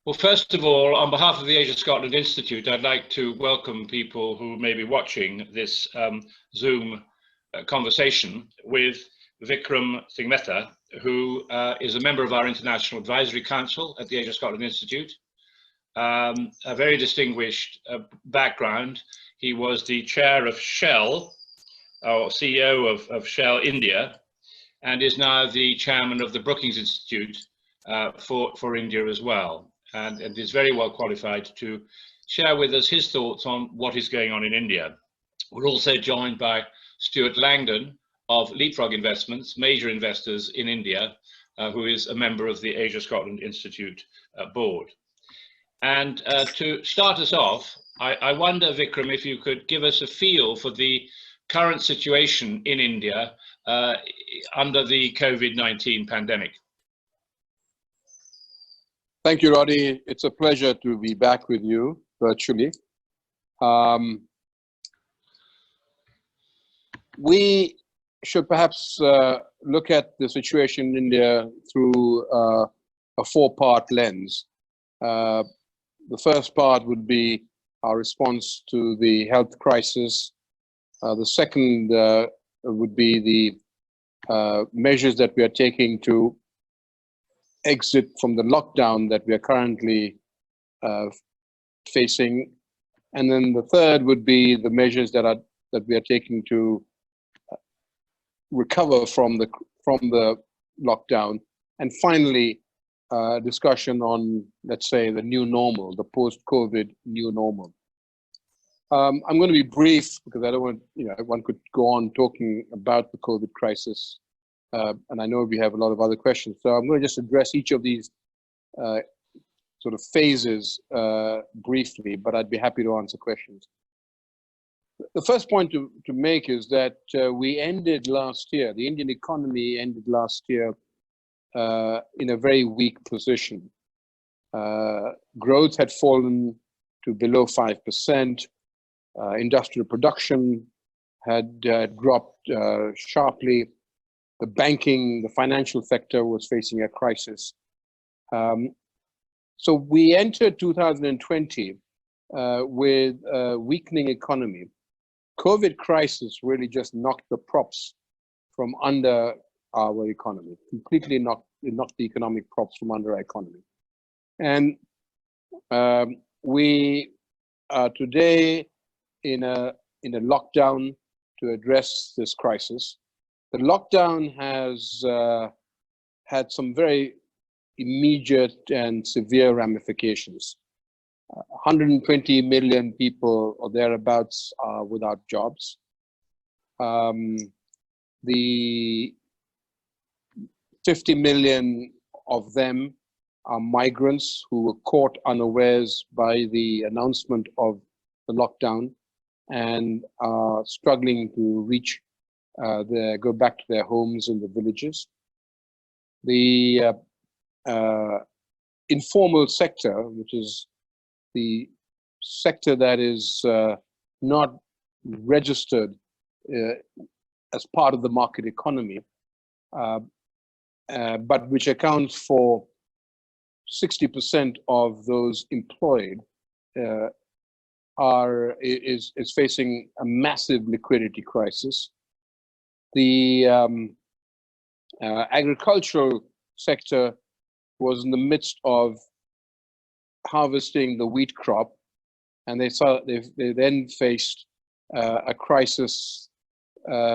Well, first of all, on behalf of the Asia Scotland Institute, I'd like to welcome people who may be watching this Zoom conversation with Vikram Singh Mehta, who is a member of our International Advisory Council at the Asia Scotland Institute. A very distinguished background. He was the chair of Shell, or CEO of Shell India, and is now the chairman of the Brookings Institute for India as well. And is very well qualified to share with us his thoughts on what is going on in India. We're also joined by Stewart Langdon of Leapfrog Investments, major investors in India, who is a member of the Asia Scotland Institute board. And to start us off, I wonder, Vikram, if you could give us a feel for the current situation in India under the COVID-19 pandemic. Thank you, Roddy. It's a pleasure to be back with you virtually. We should perhaps look at the situation in India through a four-part lens. The first part would be our response to the health crisis. The second would be the measures that we are taking to exit from the lockdown that we are currently facing, and then the third would be the measures that we are taking to recover from the lockdown, and finally discussion on, let's say, the new normal, the post-COVID new normal. I'm going to be brief because I don't want, one could go on talking about the COVID crisis. And I know we have a lot of other questions. So I'm going to just address each of these sort of phases briefly, but I'd be happy to answer questions. The first point to make is that we ended last year, the Indian economy ended last year in a very weak position. Growth had fallen to below 5%. Industrial production had dropped sharply. The banking, the financial sector was facing a crisis. So we entered 2020 with a weakening economy. COVID crisis really just knocked the props from under our economy, completely knocked the economic props from under our economy. And we are today in a lockdown to address this crisis. The lockdown has had some very immediate and severe ramifications. 120 million people or thereabouts are without jobs. The 50 million of them are migrants who were caught unawares by the announcement of the lockdown and are struggling to go back to their homes in the villages. The informal sector, which is the sector that is not registered as part of the market economy, but which accounts for 60% of those employed, is facing a massive liquidity crisis. The agricultural sector was in the midst of harvesting the wheat crop, and they then faced a crisis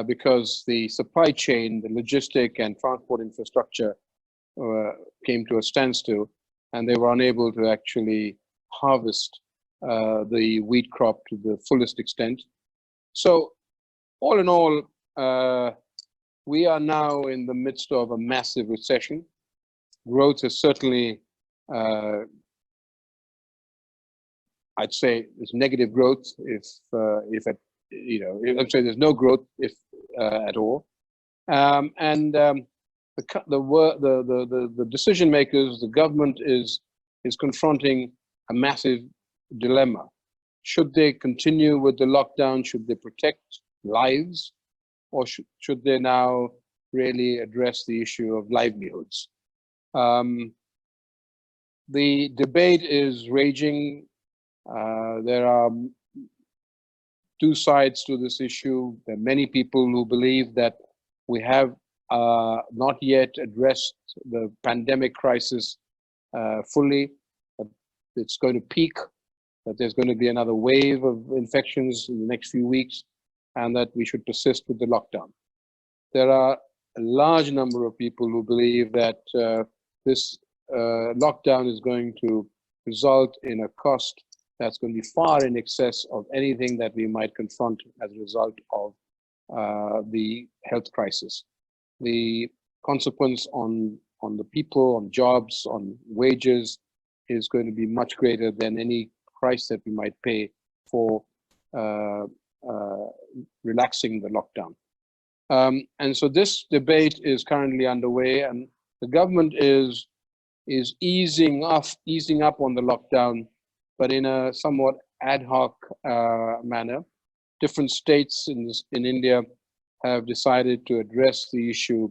because the supply chain, the logistic and transport infrastructure came to a standstill, and they were unable to actually harvest the wheat crop to the fullest extent. So all in all, we are now in the midst of a massive recession. Growth is certainly, I'd say, there's negative growth if I'm saying there's no growth if at all. The decision makers, the government is confronting a massive dilemma. Should they continue with the lockdown? Should they protect lives? Or should they now really address the issue of livelihoods? The debate is raging. There are two sides to this issue. There are many people who believe that we have not yet addressed the pandemic crisis fully, that it's going to peak, that there's going to be another wave of infections in the next few weeks, and that we should persist with the lockdown. There are a large number of people who believe that this lockdown is going to result in a cost that's going to be far in excess of anything that we might confront as a result of the health crisis. The consequence on the people, on jobs, on wages is going to be much greater than any price that we might pay for relaxing the lockdown. And so this debate is currently underway, and the government is easing up on the lockdown, but in a somewhat ad hoc manner. Different states in India have decided to address the issue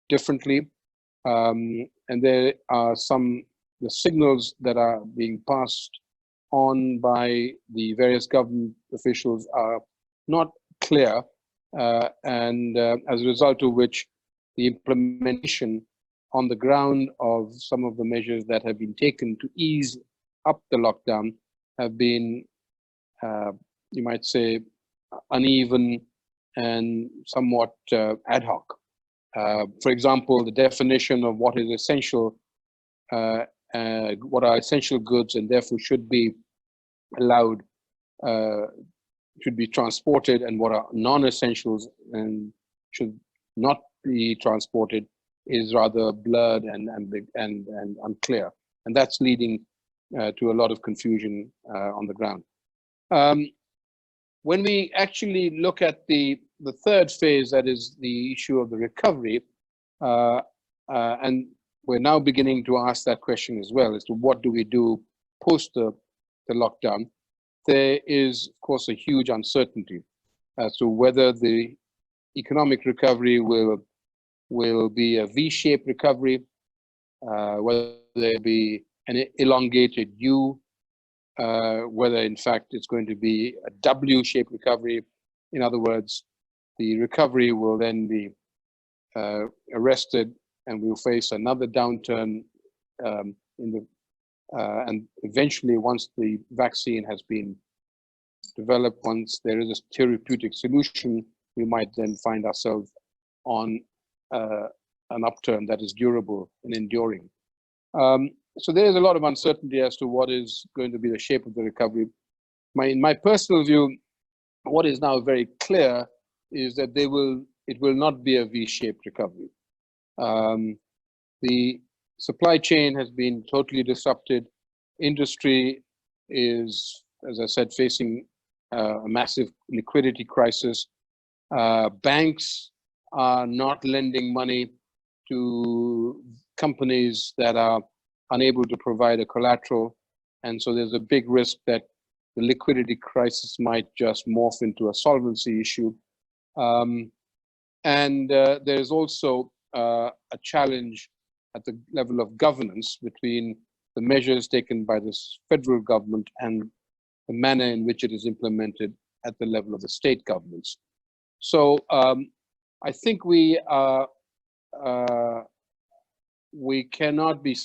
differently, and there are the signals that are being passed on by the various government officials are not clear, and as a result of which the implementation on the ground of some of the measures that have been taken to ease up the lockdown have been, you might say, uneven and somewhat ad hoc. For example, the definition of what is essential, what are essential goods and therefore should be allowed, should be transported, and what are non-essentials and should not be transported is rather blurred and unclear. And that's leading to a lot of confusion on the ground. When we actually look at the third phase, that is the issue of the recovery, and we're now beginning to ask that question as well, as to what do we do post the lockdown. There is, of course, a huge uncertainty as to whether the economic recovery will be a V-shaped recovery, whether there be an elongated U, whether in fact it's going to be a W-shaped recovery. In other words, the recovery will then be arrested and we'll face another downturn and eventually, once the vaccine has been developed, once there is a therapeutic solution, we might then find ourselves on an upturn that is durable and enduring. So there is a lot of uncertainty as to what is going to be the shape of the recovery. In my personal view, what is now very clear is that it will not be a V-shaped recovery. The supply chain has been totally disrupted. Industry is, as I said, facing a massive liquidity crisis. Banks are not lending money to companies that are unable to provide a collateral. And so there's a big risk that the liquidity crisis might just morph into a solvency issue. There's also a challenge at the level of governance between the measures taken by the federal government and the manner in which it is implemented at the level of the state governments. So I think we cannot be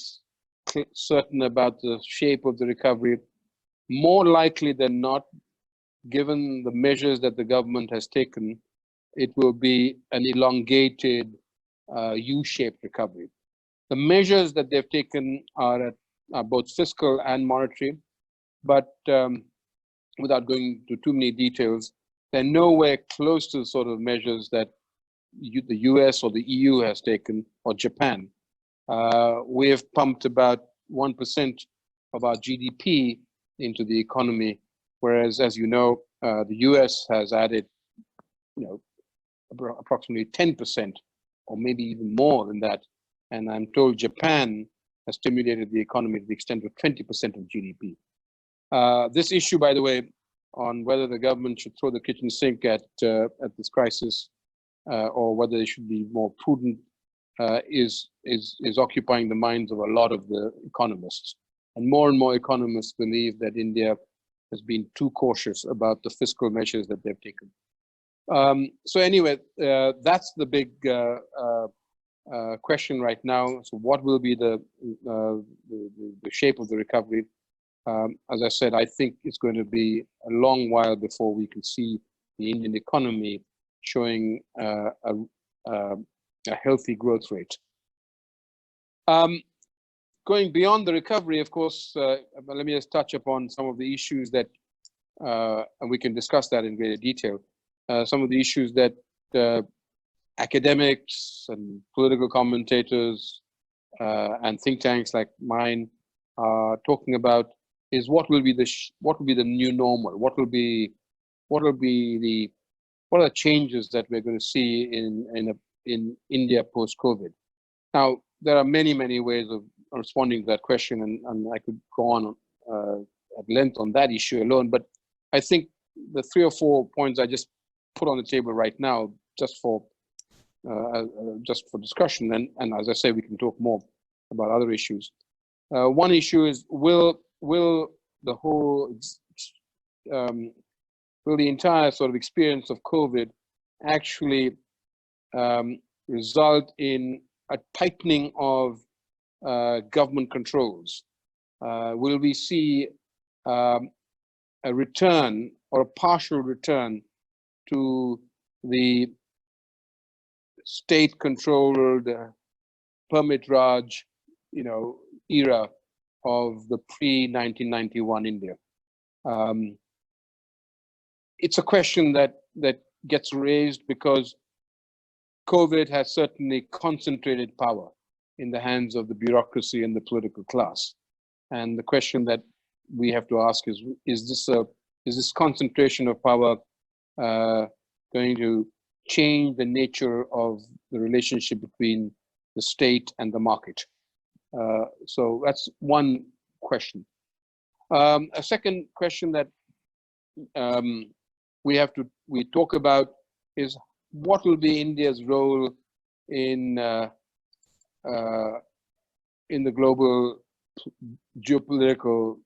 certain about the shape of the recovery. More likely than not, given the measures that the government has taken, it will be an elongated U-shaped recovery. The measures that they've taken are both fiscal and monetary, but without going into too many details, they're nowhere close to the sort of measures that the US or the EU has taken, or Japan. We have pumped about 1% of our GDP into the economy, whereas, as you know, the US has added, approximately 10%, or maybe even more than that. And I'm told Japan has stimulated the economy to the extent of 20% of GDP. This issue, by the way, on whether the government should throw the kitchen sink at this crisis, or whether they should be more prudent, is occupying the minds of a lot of the economists. and more economists believe that India has been too cautious about the fiscal measures that they've taken. So anyway, that's the big question right now. So what will be the shape of the recovery? As I said, I think it's going to be a long while before we can see the Indian economy showing a healthy growth rate. Going beyond the recovery, of course, let me just touch upon some of the issues that, and we can discuss that in greater detail. Some of the issues that academics and political commentators and think tanks like mine are talking about is what will be the new normal? What are the changes that we're going to see in India post-COVID? Now, there are many ways of responding to that question, and I could go on at length on that issue alone. But I think the 3 or 4 points I just put on the table right now, just for discussion, and as I say, we can talk more about other issues. One issue is will the whole will the entire sort of experience of COVID actually result in a tightening of government controls? Will we see a return or a partial return to the state-controlled permit Raj, era of the pre-1991 India? It's a question that gets raised because COVID has certainly concentrated power in the hands of the bureaucracy and the political class. And the question that we have to ask is this concentration of power going to change the nature of the relationship between the state and the market? So that's one question. A second question that we talk about is what will be India's role in the global geopolitical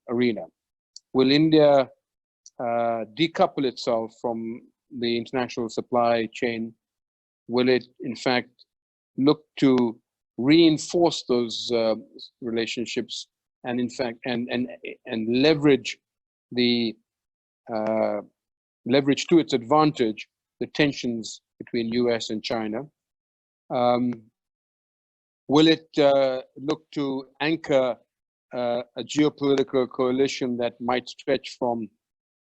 arena? Will India decouple itself from the international supply chain? Will it, in fact, look to reinforce those relationships and, in fact, and leverage leverage to its advantage the tensions between US and China? Will it look to anchor a geopolitical coalition that might stretch from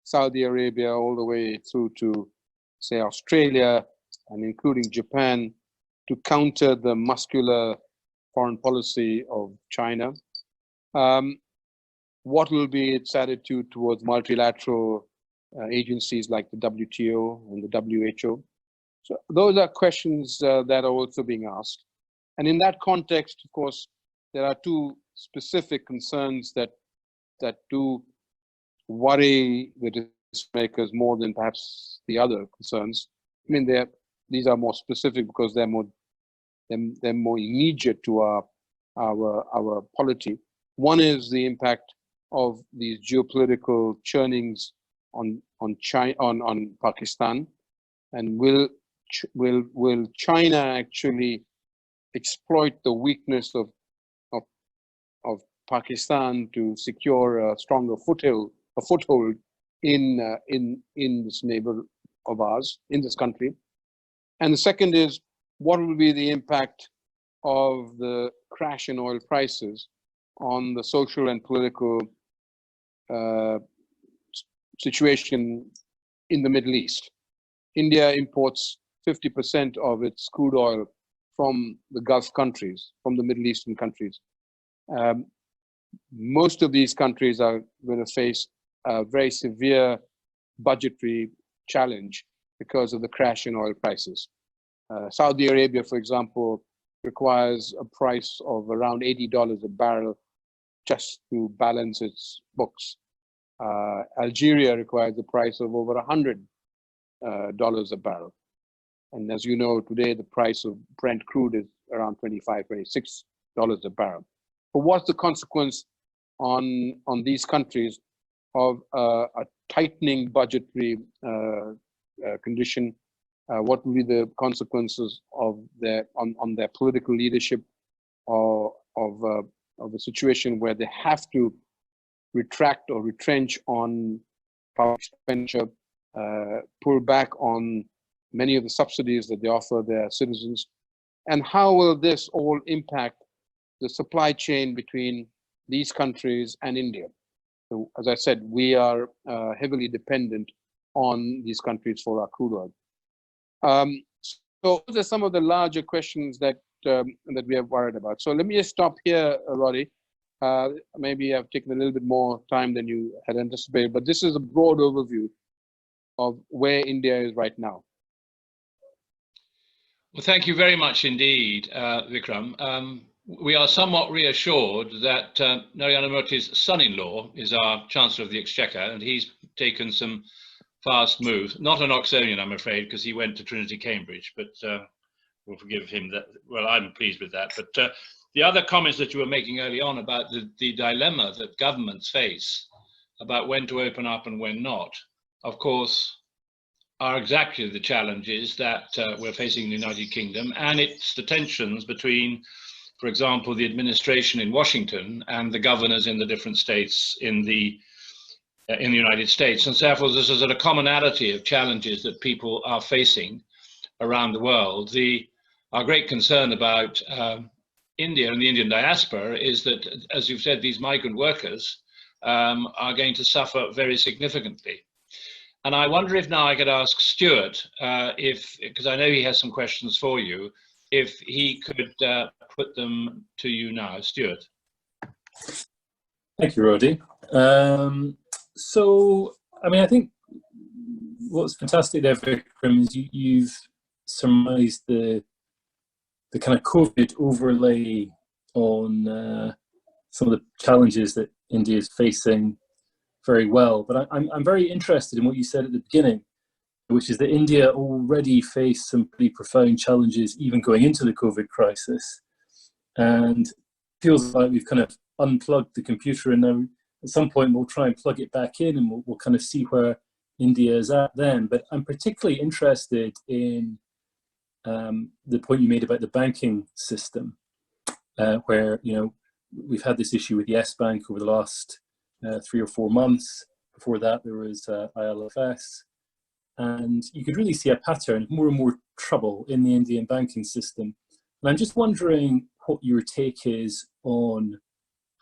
Saudi Arabia all the way through to, say, Australia and including Japan to counter the muscular foreign policy of China? What will be its attitude towards multilateral agencies like the WTO and the WHO? So those are questions that are also being asked. And in that context, of course, there are two specific concerns that do worry the decision makers more than perhaps the other concerns. I mean, these are more specific because they're more immediate to our polity. One is the impact of these geopolitical churnings on Pakistan, and will China actually exploit the weakness of Pakistan to secure a stronger foothold in this neighbor of ours, in this country? And the second is, what will be the impact of the crash in oil prices on the social and political situation in the Middle East? India imports 50% of its crude oil from the Gulf countries, from the Middle Eastern countries. Most of these countries are going to face a very severe budgetary challenge because of the crash in oil prices. Saudi Arabia, for example, requires a price of around $80 a barrel just to balance its books. Algeria requires a price of over $100 a barrel. And as you know, today the price of Brent crude is around $25, $26 a barrel. But what's the consequence on these countries of a tightening budgetary condition? What will be the consequences of on their political leadership, or of a situation where they have to retract or retrench on public expenditure, pull back on many of the subsidies that they offer their citizens? And how will this all impact the supply chain between these countries and India? So, as I said, we are heavily dependent on these countries for our crude oil. So those are some of the larger questions that that we are worried about. So let me just stop here, Roddy. Maybe I've taken a little bit more time than you had anticipated, but this is a broad overview of where India is right now. Well, thank you very much indeed, Vikram. We are somewhat reassured that Narendra Modi's son-in-law is our Chancellor of the Exchequer, and he's taken some fast moves. Not an Oxonian, I'm afraid, because he went to Trinity, Cambridge, but we'll forgive him that. Well, I'm pleased with that. But the other comments that you were making early on about the dilemma that governments face about when to open up and when not, of course, are exactly the challenges that we're facing in the United Kingdom, and it's the tensions between, for example, the administration in Washington and the governors in the different states in the United States. And therefore, this is a commonality of challenges that people are facing around the world. Our great concern about India and the Indian diaspora is that, as you've said, these migrant workers are going to suffer very significantly. And I wonder if now I could ask Stewart, because I know he has some questions for you, if he could put them to you now. Stewart. Thank you, Roddy. So, I mean, I think what's fantastic there, Vikram, is you've surmised the kind of COVID overlay on some of the challenges that India is facing very well. But I'm very interested in what you said at the beginning, which is that India already faced some pretty profound challenges even going into the COVID crisis. And it feels like we've kind of unplugged the computer, and now at some point we'll try and plug it back in, and we'll kind of see where India is at then. But I'm particularly interested in the point you made about the banking system, where, you know, we've had this issue with Yes Bank over the last 3 or 4 months. Before that, there was ILFS. And you could really see a pattern of more and more trouble in the Indian banking system. And I'm just wondering what your take is on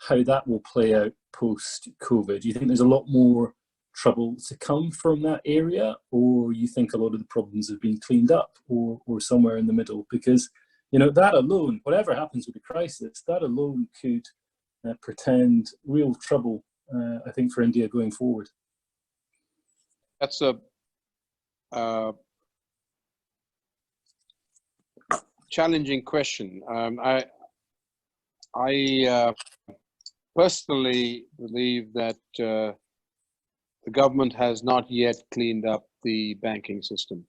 how that will play out post-COVID. Do you think there's a lot more trouble to come from that area, or you think a lot of the problems have been cleaned up, or somewhere in the middle? Because, you know, that alone, whatever happens with the crisis, that alone could portend real trouble, I think, for India going forward. That's a challenging question. I personally believe that the government has not yet cleaned up the banking system.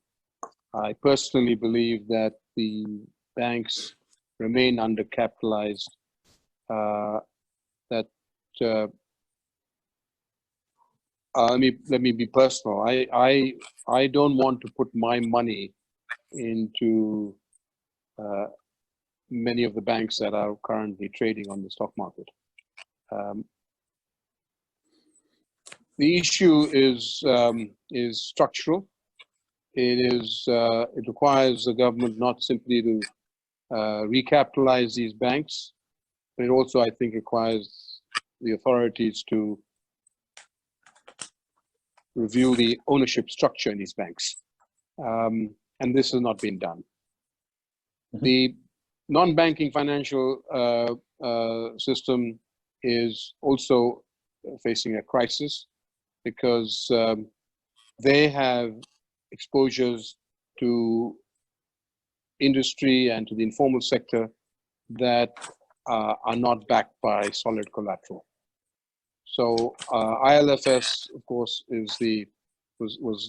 I personally believe that the banks remain undercapitalized. Let me be personal. I don't want to put my money into many of the banks that are currently trading on the stock market. The issue is structural. It requires the government not simply to recapitalize these banks, but it also, I think, requires the authorities to review the ownership structure in these banks. And this has not been done. Mm-hmm. The non-banking financial system is also facing a crisis because they have exposures to industry and to the informal sector that are not backed by solid collateral. So ILFS, of course, was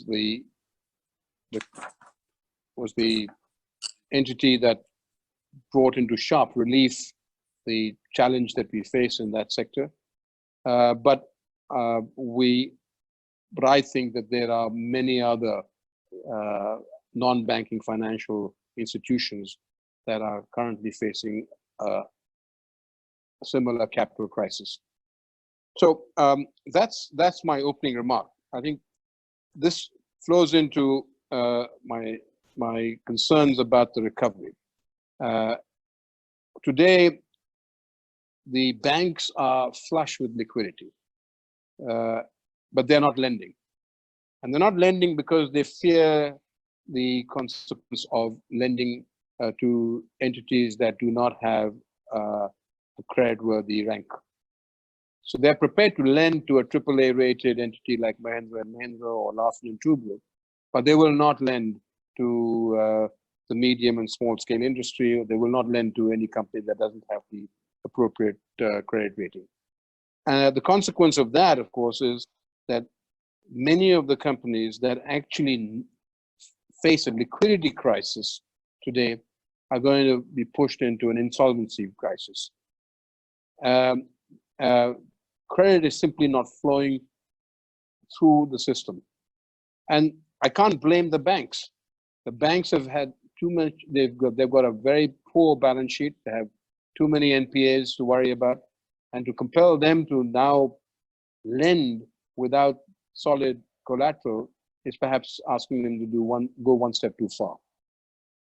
the entity that brought into sharp relief the challenge that we face in that sector. But I think that there are many other non-banking financial institutions that are currently facing a similar capital crisis. So that's my opening remark. I think this flows into my concerns about the recovery. Today, the banks are flush with liquidity, but they're not lending. And they're not lending because they fear the consequence of lending to entities that do not have a creditworthy rank. So they're prepared to lend to a AAA rated entity like Mahindra & Mahindra or Larsen & Toubro, but they will not lend to the medium and small scale industry, or they will not lend to any company that doesn't have the appropriate credit rating. The consequence of that, of course, is that many of the companies that actually face a liquidity crisis today are going to be pushed into an insolvency crisis. Credit is simply not flowing through the system. And I can't blame the banks. The banks have had too much, they've got a very poor balance sheet. They have too many NPAs to worry about. And to compel them to now lend without solid collateral is perhaps asking them to go one step too far.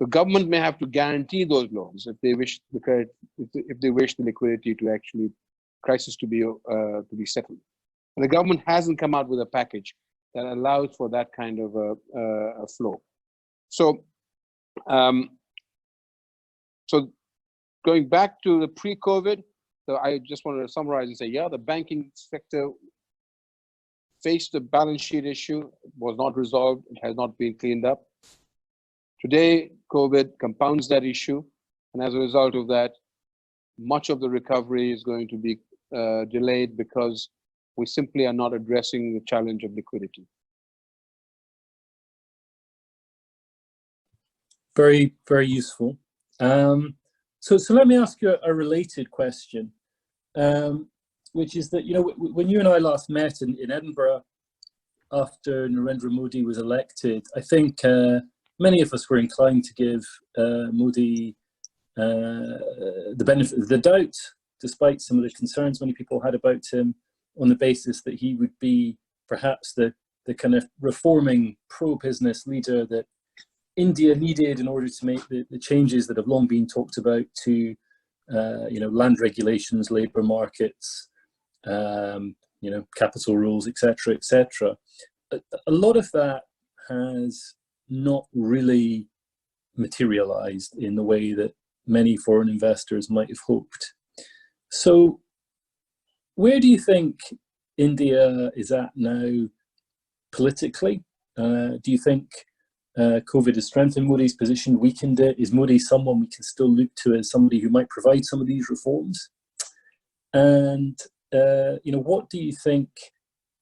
The government may have to guarantee those loans if they wish the credit, if they wish the liquidity to actually crisis to be settled. And the government hasn't come out with a package that allows for that kind of a flow. So, so going back to the pre-COVID, so I just wanted to summarize and say, yeah, the banking sector faced a balance sheet issue, was not resolved, it has not been cleaned up. Today, COVID compounds that issue, and as a result of that, much of the recovery is going to be delayed because we simply are not addressing the challenge of liquidity. Very, very useful. So let me ask you a related question, which is that, you know, when you and I last met in Edinburgh after Narendra Modi was elected, I think many of us were inclined to give Modi the benefit of the doubt, despite some of the concerns many people had about him, on the basis that he would be perhaps the kind of reforming pro-business leader that India needed in order to make the changes that have long been talked about to, you know, land regulations, labour markets, you know, capital rules, etc., etc. A lot of that has not really materialised in the way that many foreign investors might have hoped. So, where do you think India is at now politically? Do you think COVID has strengthened Modi's position, weakened it? Is Modi someone we can still look to as somebody who might provide some of these reforms? And you know, what do you think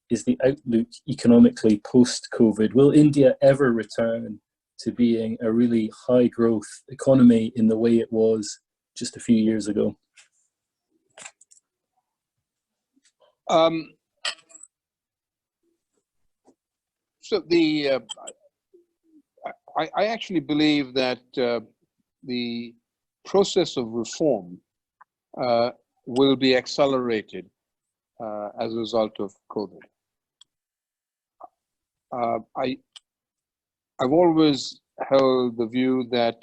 is the outlook economically post-COVID? Will India ever return to being a really high-growth economy in the way it was just a few years ago? So I actually believe that the process of reform will be accelerated as a result of COVID. I've always held the view that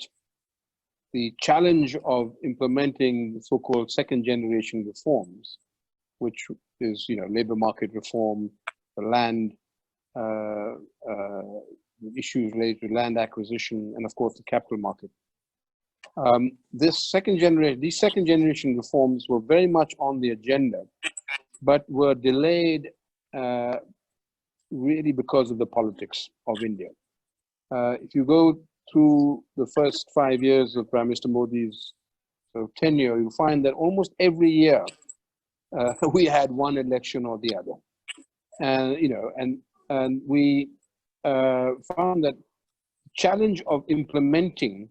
the challenge of implementing so-called second-generation reforms, which is, you know, labor market reform, the land issues related to land acquisition, and of course the capital market. These second generation reforms were very much on the agenda, but were delayed really because of the politics of India. If you go through the first 5 years of Prime Minister Modi's tenure, you find that almost every year we had one election or the other, and you know, and we found that the challenge of implementing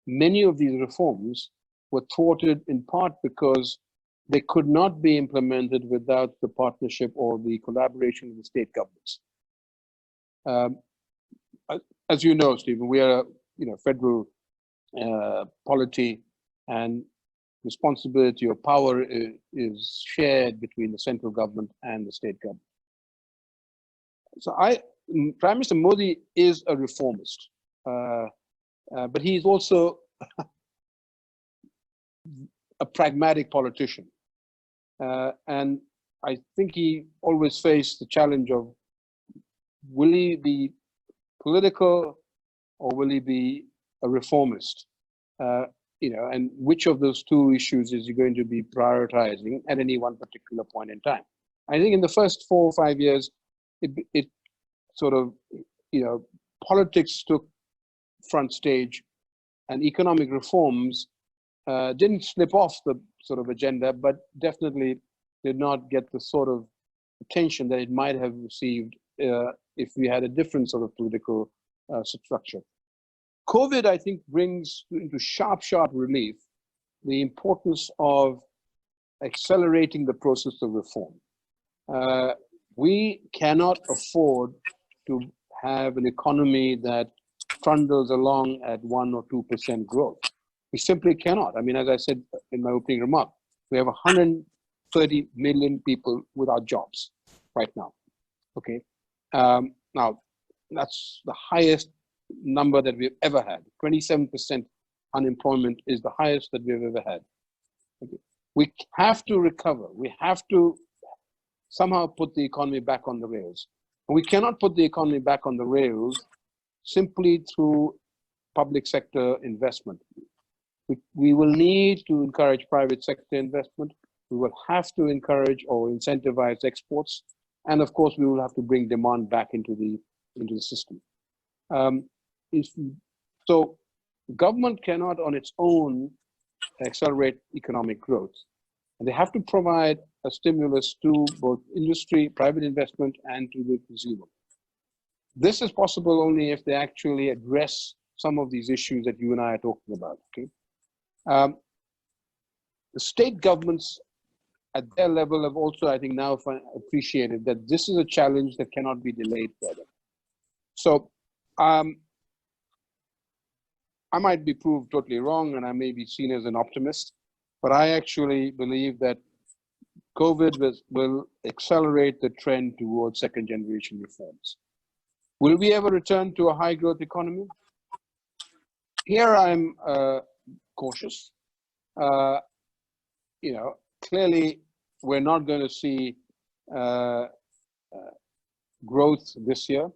many of these reforms were thwarted in part because they could not be implemented without the partnership or the collaboration of the state governments. As you know, Stephen, we are a federal polity, and responsibility or power is shared between the central government and the state government. So Prime Minister Modi is a reformist, but he is also a pragmatic politician. And I think he always faced the challenge of, will he be political or will he be a reformist? And which of those two issues is he going to be prioritizing at any one particular point in time? I think in the first 4 or 5 years, it sort of, politics took front stage, and economic reforms didn't slip off the sort of agenda, but definitely did not get the sort of attention that it might have received if we had a different sort of political structure. COVID, I think, brings into sharp relief the importance of accelerating the process of reform. We cannot afford to have an economy that trundles along at 1 or 2% growth. We simply cannot. I mean, as I said in my opening remark, we have 130 million people without jobs right now. Okay. Now, that's the highest number that we've ever had. 27% unemployment is the highest that we've ever had. Okay. We have to recover. We have to somehow put the economy back on the rails. And we cannot put the economy back on the rails simply through public sector investment. We will need to encourage private sector investment. We will have to encourage or incentivize exports. And of course, we will have to bring demand back into the system. So government cannot on its own accelerate economic growth. And they have to provide a stimulus to both industry, private investment, and to the consumer. This is possible only if they actually address some of these issues that you and I are talking about. Okay, the state governments at their level have also, I think, now appreciated that this is a challenge that cannot be delayed further. So I might be proved totally wrong, and I may be seen as an optimist, but I actually believe that COVID will accelerate the trend towards second generation reforms. Will we ever return to a high growth economy? Here I'm cautious. Clearly we're not going to see growth this year.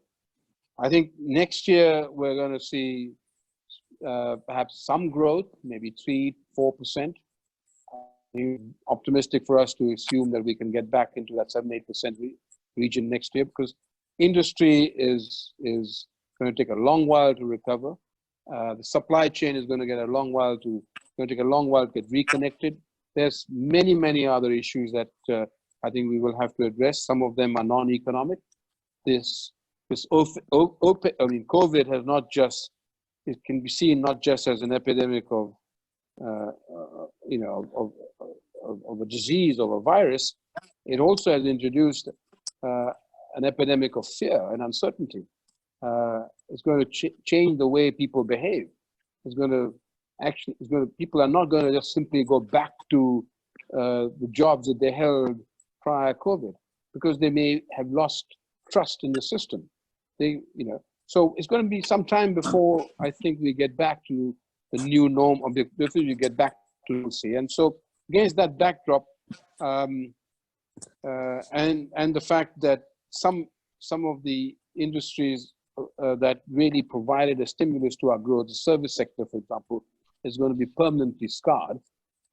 I think next year we're going to see perhaps some growth, maybe 3-4%. Optimistic for us to assume that we can get back into that 7-8% region next year, because industry is going to take a long while to recover. The supply chain is going to take a long while to get reconnected. There's many other issues that I think we will have to address. Some of them are non-economic. COVID has not just, it can be seen not just as an epidemic of a disease, of a virus. It also has introduced an epidemic of fear and uncertainty. It's going to change the way people behave. People are not going to just simply go back to the jobs that they held prior COVID, because they may have lost trust in the system. So it's going to be some time before I think we get back to the new norm, or before we get back to normalcy. And so against that backdrop, and the fact that some of the industries that really provided a stimulus to our growth, the service sector, for example, is going to be permanently scarred.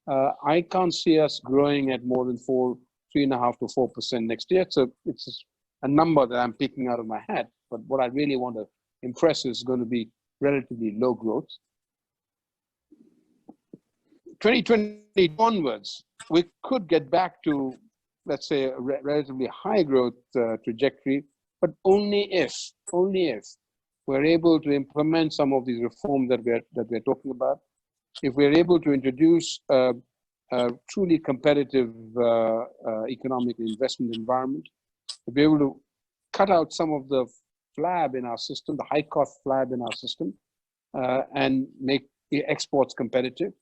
I can't see us growing at more than 3.5 to 4% next year. So it's a number that I'm picking out of my hat. But what I really want to impress is going to be relatively low growth. 2020 onwards, we could get back to, let's say, a relatively high growth trajectory, but only if we're able to implement some of these reforms that we're talking about. If we're able to introduce a truly competitive economic investment environment, to be able to cut out some of the flab in our system, the high cost flab in our system, and make the exports competitive.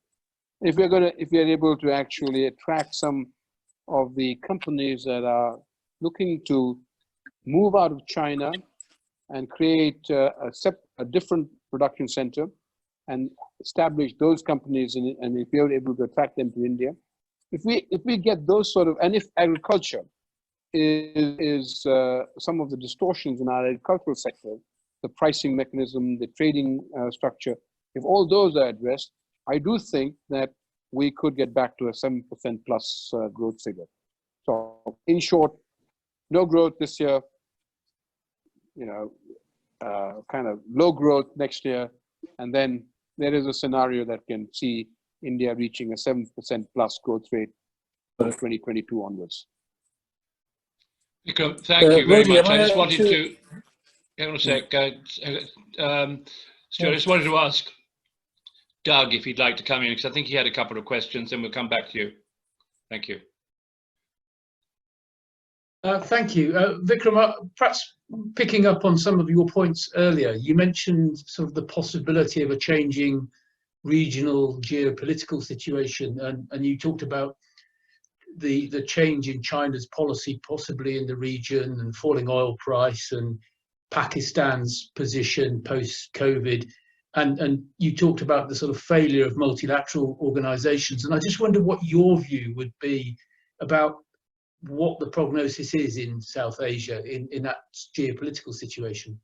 If we are able to actually attract some of the companies that are looking to move out of China and create a different production center and establish those companies, and if we are able to attract them to India, if we get those sort of, and if agriculture is some of the distortions in our agricultural sector, the pricing mechanism, the trading structure, if all those are addressed, I do think that we could get back to a 7% plus growth figure. So in short, no growth this year, kind of low growth next year, and then there is a scenario that can see India reaching a 7% plus growth rate for 2022 onwards. Vikram, thank you very Roddy, much. I just wanted to, hang on a sec, Stuart, I just wanted to ask Doug if he'd like to come in, because I think he had a couple of questions, and we'll come back to you. Thank you. Thank you. Vikram, perhaps picking up on some of your points earlier, you mentioned sort of the possibility of a changing regional geopolitical situation, and you talked about the change in China's policy possibly in the region, and falling oil price, and Pakistan's position post-COVID, and you talked about the sort of failure of multilateral organizations. And I just wonder what your view would be about what the prognosis is in South Asia in that geopolitical situation.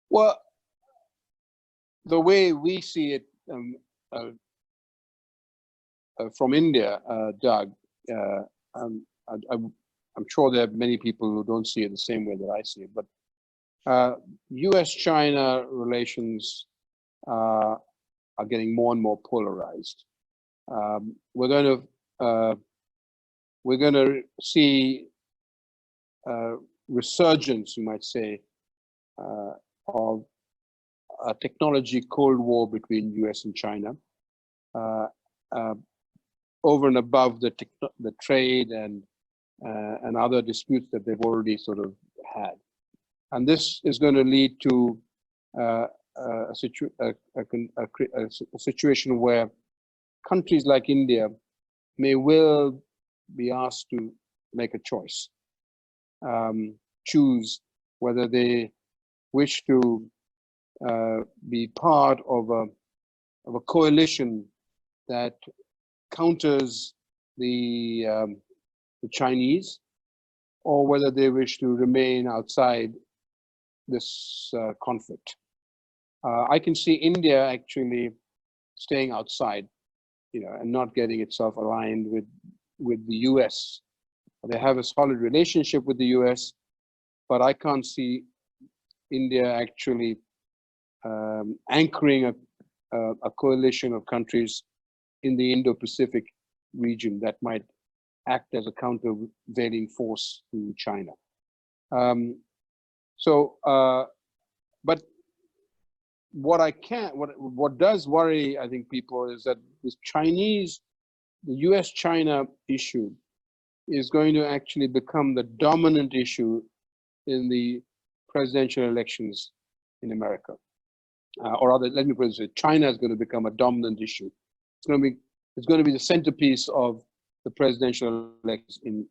Well, the way we see it from India, Doug, I'm sure there are many people who don't see it the same way that I see it, but US-China relations are getting more and more polarized. We're going to see resurgence, you might say, of a technology Cold War between US and China, over and above the trade and other disputes that they've already sort of had. And this is going to lead to a situation where countries like India may well be asked to make a choice, choose whether they wish to be part of a coalition that counters the Chinese, or whether they wish to remain outside this conflict. I can see India actually staying outside, and not getting itself aligned with the US. They have a solid relationship with the US, but I can't see India actually anchoring a coalition of countries in the Indo-Pacific region that might act as a countervailing force to China. But what does worry, I think, people is that the US-China issue is going to actually become the dominant issue in the presidential elections in America. Or rather, let me put it this way, China is going to become a dominant issue. It's going to be the centerpiece of the presidential elections in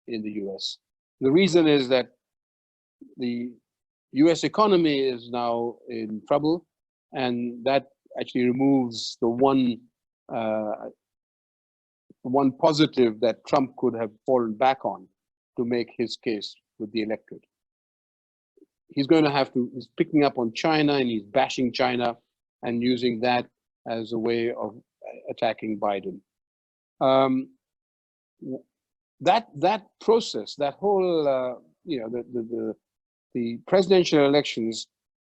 the US. The reason is that the US economy is now in trouble, and that actually removes the one positive that Trump could have fallen back on to make his case with the electorate. He's picking up on China, and he's bashing China and using that as a way of attacking Biden. That process, that whole, the presidential elections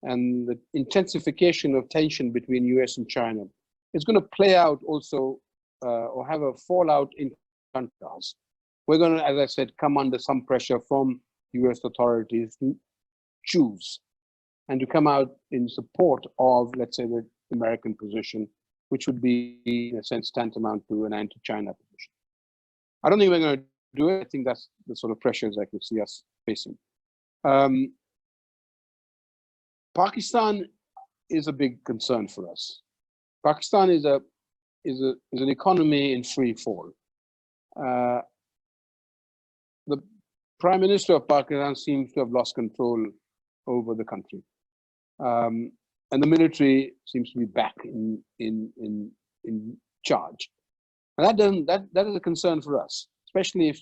and the intensification of tension between US and China is going to play out also, or have a fallout in countries. We're going to, as I said, come under some pressure from US authorities to choose and to come out in support of, let's say, American position, which would be, in a sense, tantamount to an anti-China position. I don't think we're going to do it. I think that's the sort of pressures I could see us facing. Pakistan is a big concern for us. Pakistan is an economy in free fall. The Prime Minister of Pakistan seems to have lost control over the country, and the military seems to be back in charge. And that is a concern for us, especially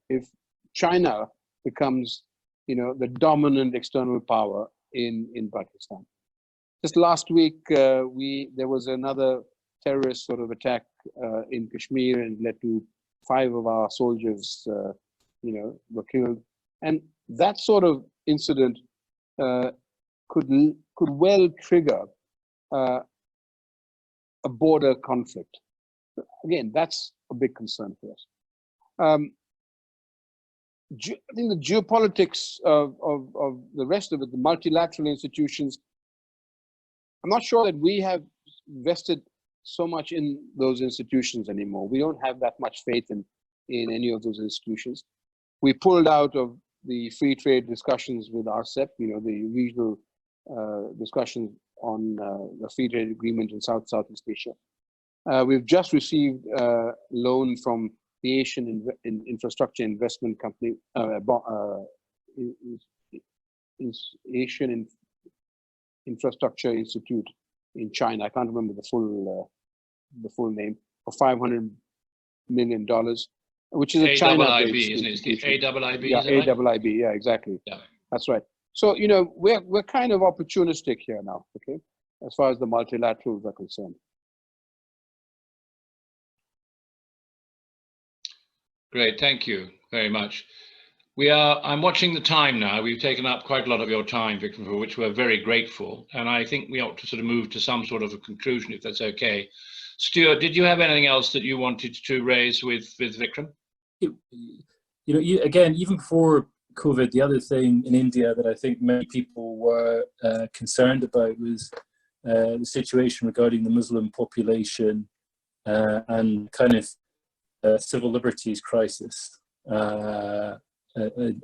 if China becomes, the dominant external power in Pakistan. Just last week, there was another terrorist sort of attack in Kashmir, and led to 5 of our soldiers, were killed. And that sort of incident could well trigger a border conflict. Again, that's a big concern for us. I think the geopolitics of the rest of it, the multilateral institutions, I'm not sure that we have vested so much in those institutions anymore. We don't have that much faith in any of those institutions. We pulled out of the free trade discussions with RCEP, the regional discussions on the free trade agreement in Southeast Asia. We've just received a loan from the Asian Infrastructure Investment Company, Asian Infrastructure Institute in China. I can't remember the full name, for $500 million, which is a China-based isn't it? It's the AIIB. Yeah, AIIB. Yeah, exactly. Yeah, that's right. So we're kind of opportunistic here now, okay, as far as the multilaterals are concerned. Great, thank you very much. I'm watching the time now. We've taken up quite a lot of your time, Vikram, for which we're very grateful. And I think we ought to sort of move to some sort of a conclusion, if that's okay. Stewart, did you have anything else that you wanted to raise with Vikram? Again, even before COVID, the other thing in India that I think many people were concerned about was the situation regarding the Muslim population and kind of civil liberties crisis.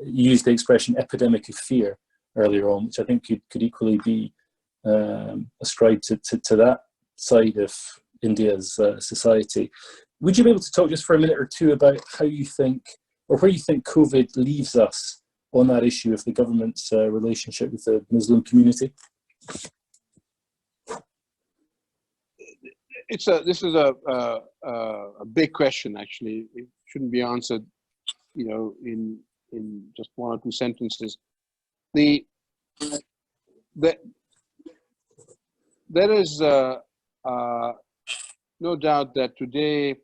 Used the expression epidemic of fear earlier on, which I think could equally be ascribed to that side of India's society. Would you be able to talk just for a minute or two about how you think, or where you think COVID leaves us on that issue of the government's relationship with the Muslim community? This is a big question, actually. It shouldn't be answered, in just 1 or 2 sentences. There is no doubt that today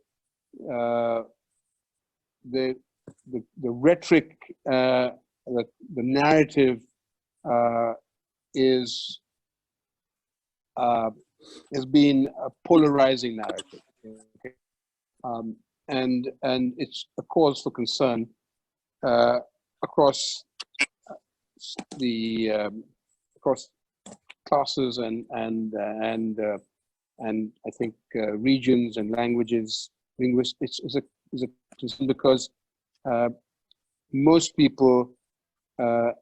the rhetoric, the narrative has been a polarizing narrative, okay? And it's a cause for concern across across classes and I think regions and languages. It's a concern because most people, the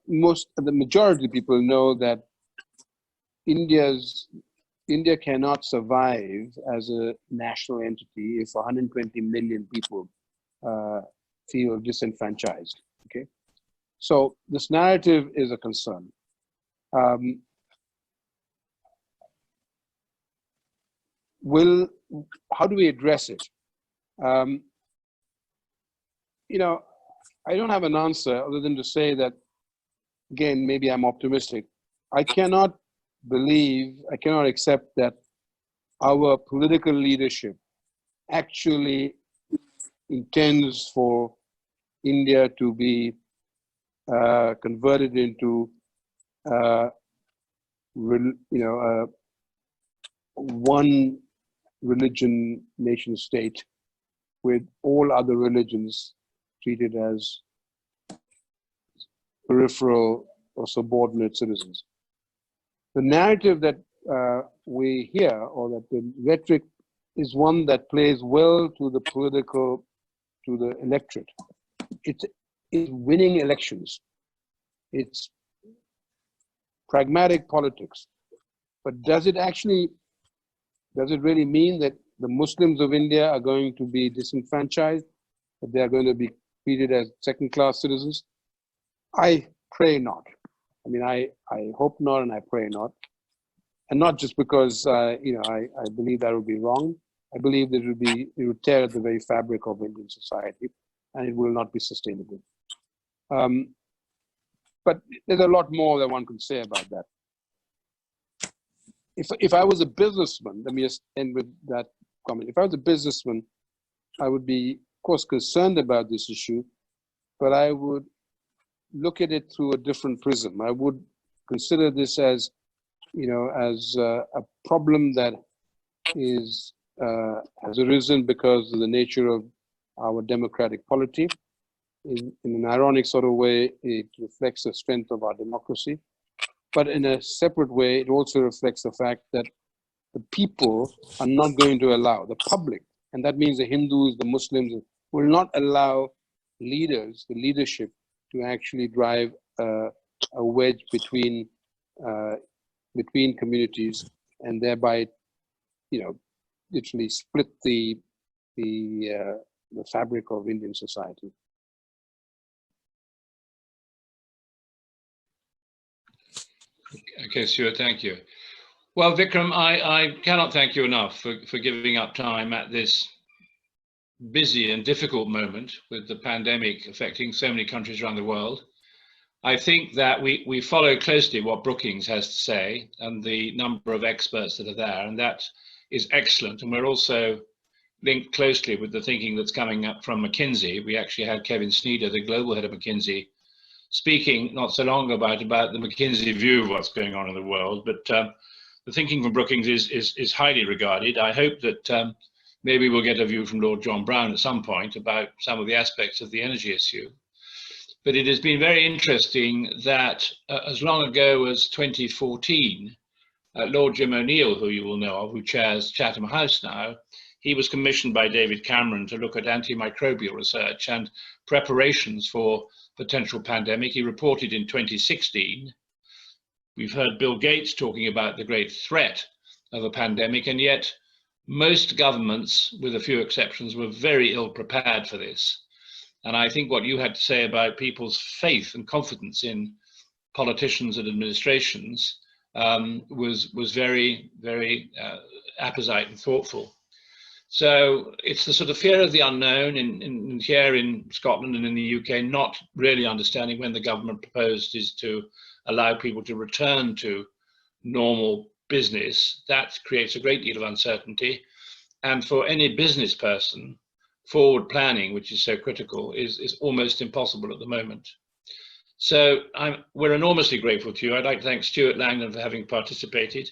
majority of people know that India cannot survive as a national entity if 120 million people feel disenfranchised. Okay, so this narrative is a concern. How do we address it? I don't have an answer other than to say that, again, maybe I'm optimistic. I cannot accept that our political leadership actually intends for India to be converted into one religion nation state with all other religions treated as peripheral or subordinate citizens. The narrative that we hear, or that the rhetoric is one that plays well to the political, to the electorate. It's winning elections. It's pragmatic politics. But does it really mean that the Muslims of India are going to be disenfranchised, that they are going to be treated as second-class citizens? I pray not. I mean, I hope not, and I pray not. And not just because, I believe that would be wrong. I believe that it would tear at the very fabric of Indian society, and it will not be sustainable. But there's a lot more that one could say about that. If I was a businessman, let me just end with that comment. If I was a businessman, I would be, of course, concerned about this issue, but I would look at it through a different prism. I would consider this as, as a problem that has arisen because of the nature of our democratic polity. In an ironic sort of way, it reflects the strength of our democracy. But in a separate way, it also reflects the fact that the people are not going to allow, the public, and that means the Hindus, the Muslims, will not allow leaders, the leadership, to actually drive a wedge between communities, and thereby, literally split the fabric of Indian society. Okay, Stewart, thank you. Well, Vikram, I cannot thank you enough for giving up time at this busy and difficult moment with the pandemic affecting so many countries around the world. I think that we follow closely what Brookings has to say and the number of experts that are there, and that is excellent. And we're also linked closely with the thinking that's coming up from McKinsey. We actually had Kevin Sneeder, the global head of McKinsey, speaking not so long about the McKinsey view of what's going on in the world. But the thinking from Brookings is highly regarded. I hope that maybe we'll get a view from Lord John Browne at some point about some of the aspects of the energy issue. But it has been very interesting that as long ago as 2014, Lord Jim O'Neill, who you will know of, who chairs Chatham House now, he was commissioned by David Cameron to look at antimicrobial research and preparations for potential pandemic. He reported in 2016. We've heard Bill Gates talking about the great threat of a pandemic, and yet most governments, with a few exceptions, were very ill prepared for this. And I think what you had to say about people's faith and confidence in politicians and administrations was very, very apposite and thoughtful. So it's the sort of fear of the unknown in here in Scotland and in the UK, not really understanding when the government proposed is to allow people to return to normal business. That creates a great deal of uncertainty. And for any business person, forward planning, which is so critical, is almost impossible at the moment. So we're enormously grateful to you. I'd like to thank Stewart Langdon for having participated,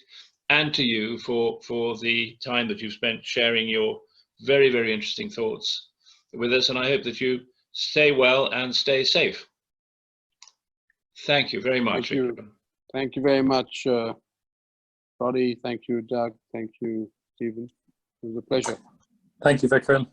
and to you for the time that you've spent sharing your very, very interesting thoughts with us. And I hope that you stay well and stay safe. Thank you very much. Thank you very much, Roddy. Thank you, Doug. Thank you, Stephen. It was a pleasure. Thank you, Vikram.